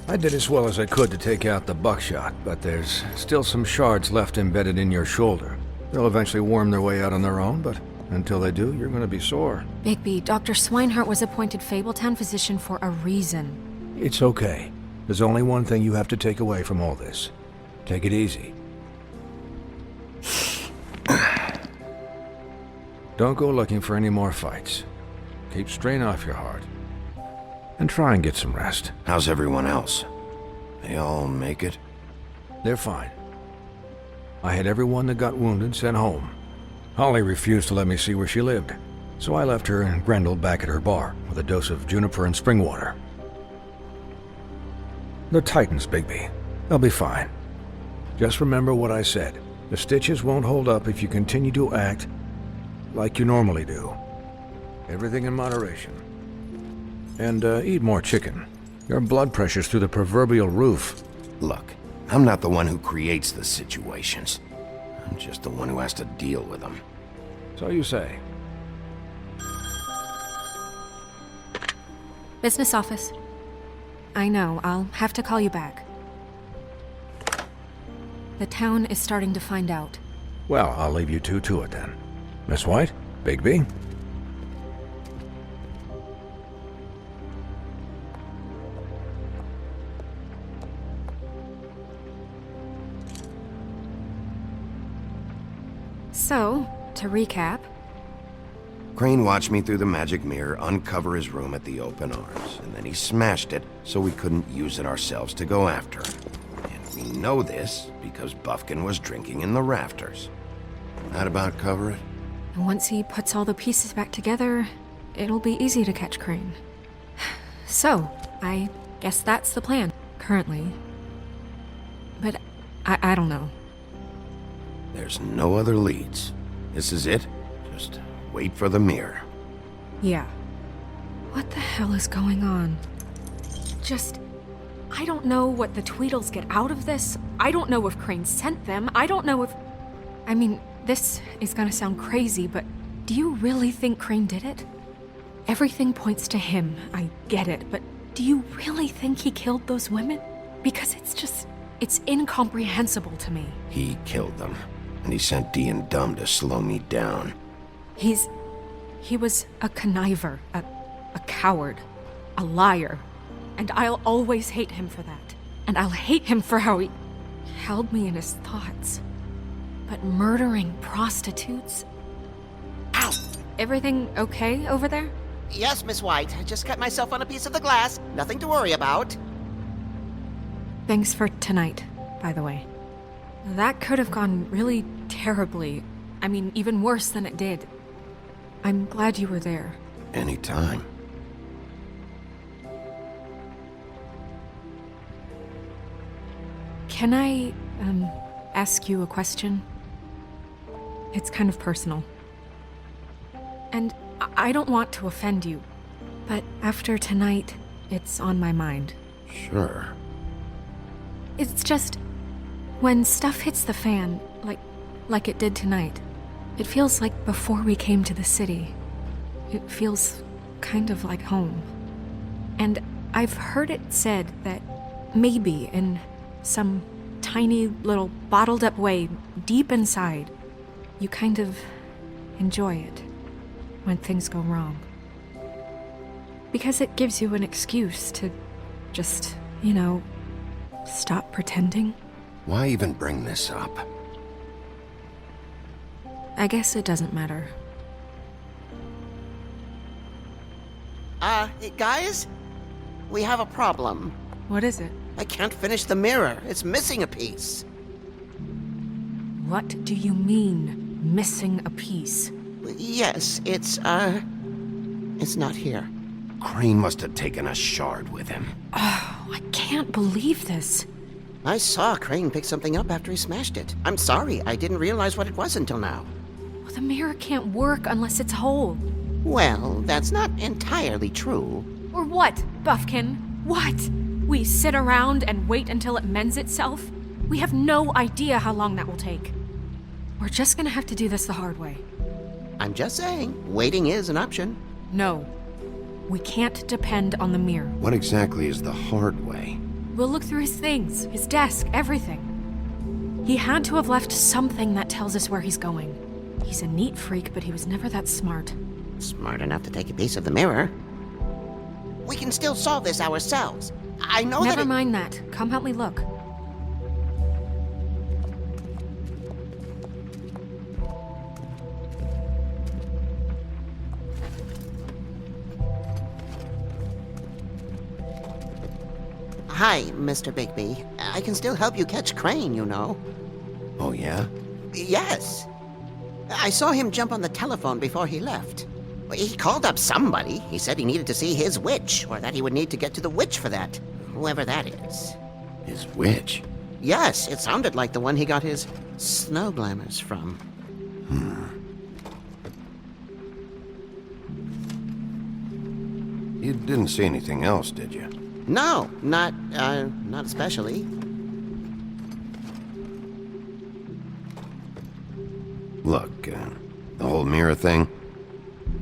I did as well as I could to take out the buckshot, but there's still some shards left embedded in your shoulder. They'll eventually worm their way out on their own, but until they do, you're gonna be sore. Bigby, Dr. Swinehart was appointed Fabletown physician for a reason. It's okay. There's only one thing you have to take away from all this. Take it easy. Don't go looking for any more fights. Keep strain off your heart. And try and get some rest. How's everyone else? They all make it? They're fine. I had everyone that got wounded sent home. Holly refused to let me see where she lived, so I left her and Grendel back at her bar with a dose of juniper and spring water. They're Titans, Bigby. They'll be fine. Just remember what I said. The stitches won't hold up if you continue to act like you normally do. Everything in moderation. And eat more chicken. Your blood pressure's through the proverbial roof. Look, I'm not the one who creates the situations. I'm just the one who has to deal with them. So you say. Business office. I know, I'll have to call you back. The town is starting to find out. Well, I'll leave you two to it then. Miss White, Bigby. So, to recap... Crane watched me through the magic mirror uncover his room at the open arms, and then he smashed it so we couldn't use it ourselves to go after him. And we know this because Buffkin was drinking in the rafters. That about cover it? And once he puts all the pieces back together, it'll be easy to catch Crane. So, I guess that's the plan, currently. But I don't know. There's no other leads. This is it. Just wait for the mirror. Yeah. What the hell is going on? I don't know what the Tweedles get out of this. I don't know if Crane sent them. I don't know if... I mean, this is gonna sound crazy, but do you really think Crane did it? Everything points to him, I get it, but do you really think he killed those women? Because it's incomprehensible to me. He killed them, and he sent Dee and Dumb to slow me down. He was a conniver, a coward, a liar, and I'll always hate him for that. And I'll hate him for how he held me in his thoughts. But murdering prostitutes? Ow! Everything okay over there? Yes, Miss White. I just cut myself on a piece of the glass. Nothing to worry about. Thanks for tonight, by the way. That could have gone really terribly. I mean, even worse than it did. I'm glad you were there. Anytime. Can I, ask you a question? It's kind of personal. And I don't want to offend you, but after tonight, it's on my mind. Sure. It's just, when stuff hits the fan, like it did tonight, it feels like before we came to the city. It feels kind of like home. And I've heard it said that maybe in some tiny little bottled up way deep inside, you kind of enjoy it when things go wrong. Because it gives you an excuse to just, stop pretending. Why even bring this up? I guess it doesn't matter. Guys? We have a problem. What is it? I can't finish the mirror. It's missing a piece. What do you mean, missing a piece? Yes, it's not here. Crane must have taken a shard with him. Oh, I can't believe this. I saw Crane pick something up after he smashed it. I'm sorry, I didn't realize what it was until now. Well, the mirror can't work unless it's whole. Well, that's not entirely true. Or what, Buffkin? What? We sit around and wait until it mends itself? We have no idea how long that will take. We're just gonna have to do this the hard way. I'm just saying, waiting is an option. No. We can't depend on the mirror. What exactly is the hard way? We'll look through his things, his desk, everything. He had to have left something that tells us where he's going. He's a neat freak, but he was never that smart. Smart enough to take a piece of the mirror. We can still solve this ourselves. I know Never mind that. Come help me look. Hi, Mr. Bigby. I can still help you catch Crane, you know. Oh, yeah? Yes. I saw him jump on the telephone before he left. He called up somebody. He said he needed to see his witch, or that he would need to get to the witch for that. Whoever that is. His witch? Yes, it sounded like the one he got his snow glamours from. You didn't see anything else, did you? No, not especially. Look, the whole mirror thing,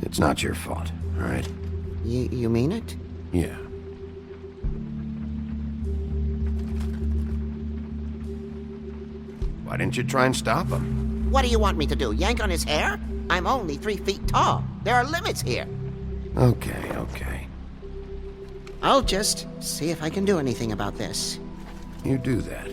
it's not your fault, all right? You mean it? Yeah. Why didn't you try and stop him? What do you want me to do, yank on his hair? I'm only 3 feet tall. There are limits here. Okay. I'll just see if I can do anything about this. You do that.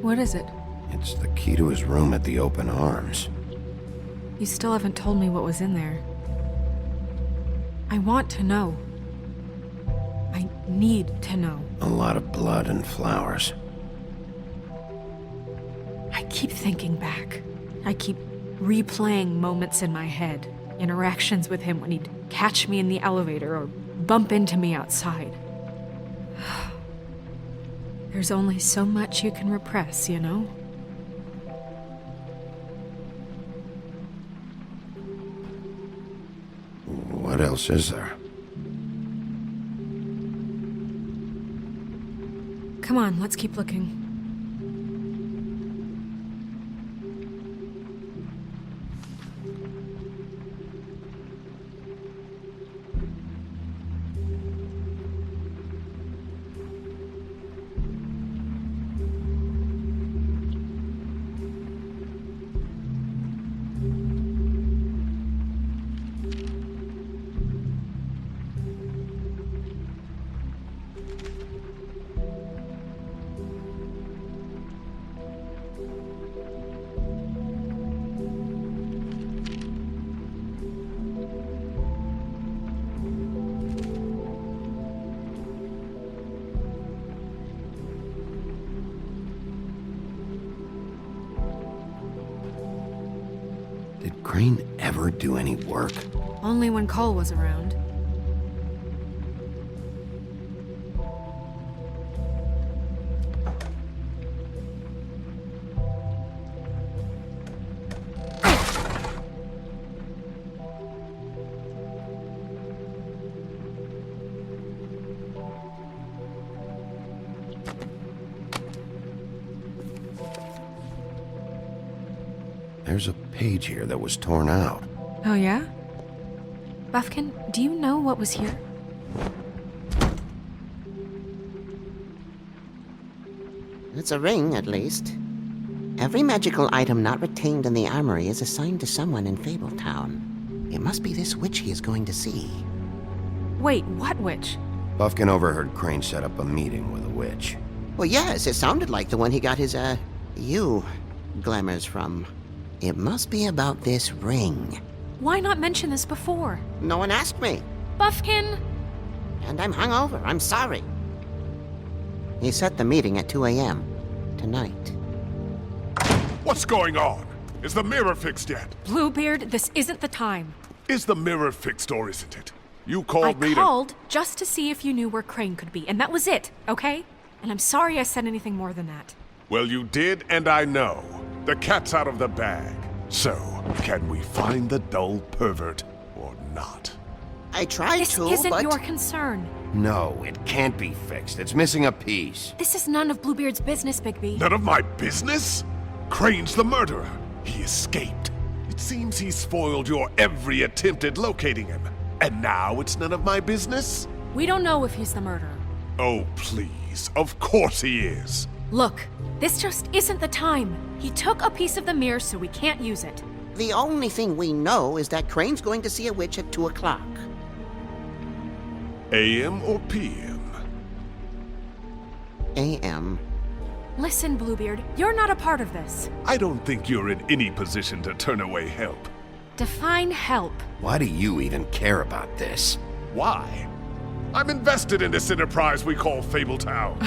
What is it? It's the key to his room at the Open Arms. You still haven't told me what was in there. I want to know. I need to know. A lot of blood and flowers. I keep thinking back. I keep replaying moments in my head. Interactions with him when he'd catch me in the elevator or bump into me outside. There's only so much you can repress, you know? What else is there? Come on, let's keep looking. Did Crane ever do any work? Only when Cole was around. There's a page here that was torn out. Oh, yeah? Buffkin, do you know what was here? It's a ring, at least. Every magical item not retained in the armory is assigned to someone in Fabletown. It must be this witch he is going to see. Wait, what witch? Buffkin overheard Crane set up a meeting with a witch. Well, yes, it sounded like the one he got his, glamours from. It must be about this ring. Why not mention this before? No one asked me. Buffkin! And I'm hungover. I'm sorry. He set the meeting at 2 a.m. tonight. What's going on? Is the mirror fixed yet? Bluebeard, this isn't the time. Is the mirror fixed or isn't it? You called me I called just to see if you knew where Crane could be, and that was it, okay? And I'm sorry I said anything more than that. Well, you did, and I know. The cat's out of the bag. So, can we find the dull pervert or not? I tried This to, isn't but... your concern. No, it can't be fixed. It's missing a piece. This is none of Bluebeard's business, Bigby. None of my business? Crane's the murderer. He escaped. It seems he spoiled your every attempt at locating him. And now it's none of my business? We don't know if he's the murderer. Oh, please. Of course he is. Look, this just isn't the time. He took a piece of the mirror, so we can't use it. The only thing we know is that Crane's going to see a witch at 2 o'clock. AM or PM? A.M. Listen, Bluebeard, you're not a part of this. I don't think you're in any position to turn away help. Define help. Why do you even care about this? Why? I'm invested in this enterprise we call Fabletown.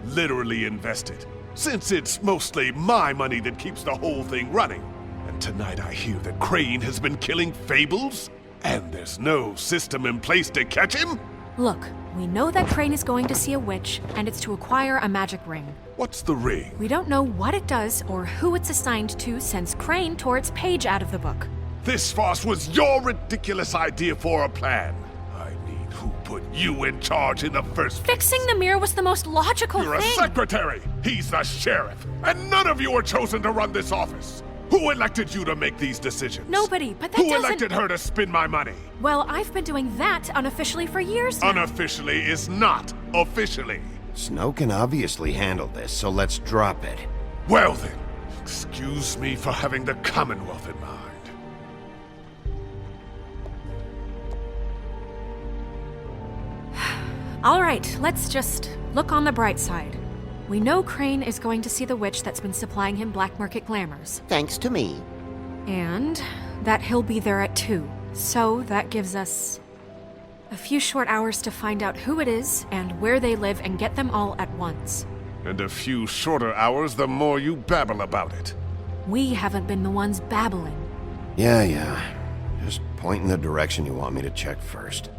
Literally invested, since it's mostly my money that keeps the whole thing running. And tonight I hear that Crane has been killing fables, and there's no system in place to catch him? Look, we know that Crane is going to see a witch, and it's to acquire a magic ring. What's the ring? We don't know what it does or who it's assigned to since Crane tore its page out of the book. This farce was your ridiculous idea for a plan. I mean, who put you in charge in the first place? Fixing the mirror was the most logical You're a thing. secretary! He's the sheriff! And none of you were chosen to run this office! Who elected you to make these decisions? Nobody, but that Who doesn't... elected her to spend my money? Well, I've been doing that unofficially for years now. Unofficially is not officially. Snow can obviously handle this, so let's drop it. Well then, excuse me for having the Commonwealth in mind. All right, let's just look on the bright side. We know Crane is going to see the witch that's been supplying him black market glamours. Thanks to me. And that he'll be there at 2. So that gives us a few short hours to find out who it is and where they live and get them all at once. And a few shorter hours the more you babble about it. We haven't been the ones babbling. Yeah. Just point in the direction you want me to check first.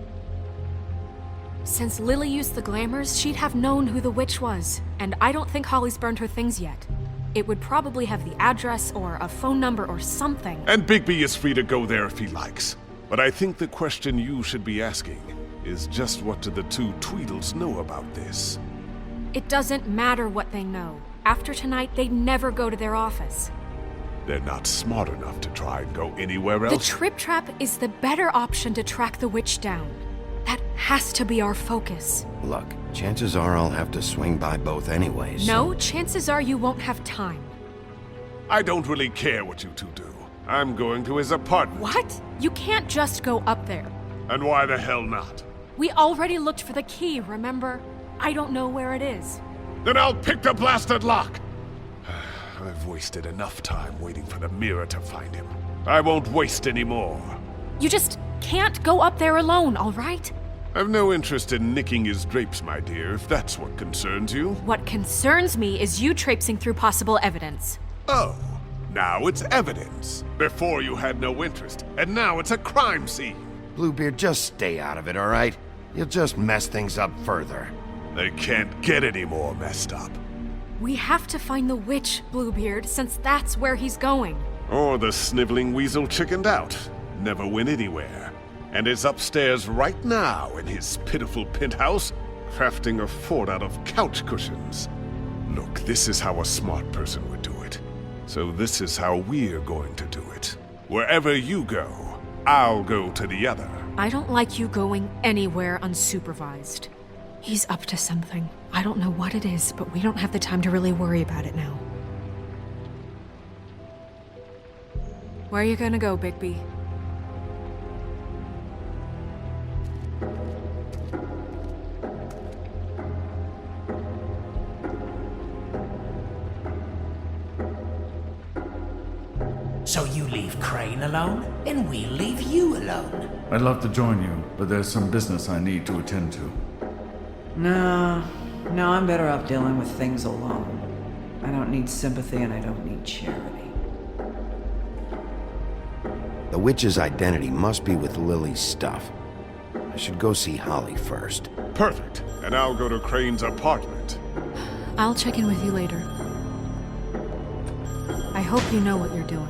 Since Lily used the glamours, she'd have known who the witch was. And I don't think Holly's burned her things yet. It would probably have the address or a phone number or something. And Bigby is free to go there if he likes. But I think the question you should be asking is just what do the two Tweedles know about this? It doesn't matter what they know. After tonight, they'd never go to their office. They're not smart enough to try and go anywhere The else. Trip Trap is the better option to track the witch down. That has to be our focus. Look, chances are I'll have to swing by both anyways. No, chances are you won't have time. I don't really care what you two do. I'm going to his apartment. What? You can't just go up there. And why the hell not? We already looked for the key, remember? I don't know where it is. Then I'll pick the blasted lock! I've wasted enough time waiting for the mirror to find him. I won't waste any more. You just can't go up there alone, all right? I've no interest in nicking his drapes, my dear, if that's what concerns you. What concerns me is you traipsing through possible evidence. Oh, now it's evidence. Before you had no interest, and now it's a crime scene. Bluebeard, just stay out of it, all right? You'll just mess things up further. They can't get any more messed up. We have to find the witch, Bluebeard, since that's where he's going. Or the sniveling weasel chickened out. Never went anywhere. And is upstairs right now in his pitiful penthouse, crafting a fort out of couch cushions. Look, this is how a smart person would do it. So this is how we're going to do it. Wherever you go, I'll go to the other. I don't like you going anywhere unsupervised. He's up to something. I don't know what it is, but we don't have the time to really worry about it now. Where are you gonna go, Bigby? So you leave Crane alone, and we leave you alone. I'd love to join you, but there's some business I need to attend to. No, I'm better off dealing with things alone. I don't need sympathy and I don't need charity. The witch's identity must be with Lily's stuff. I should go see Holly first. Perfect. And I'll go to Crane's apartment. I'll check in with you later. I hope you know what you're doing.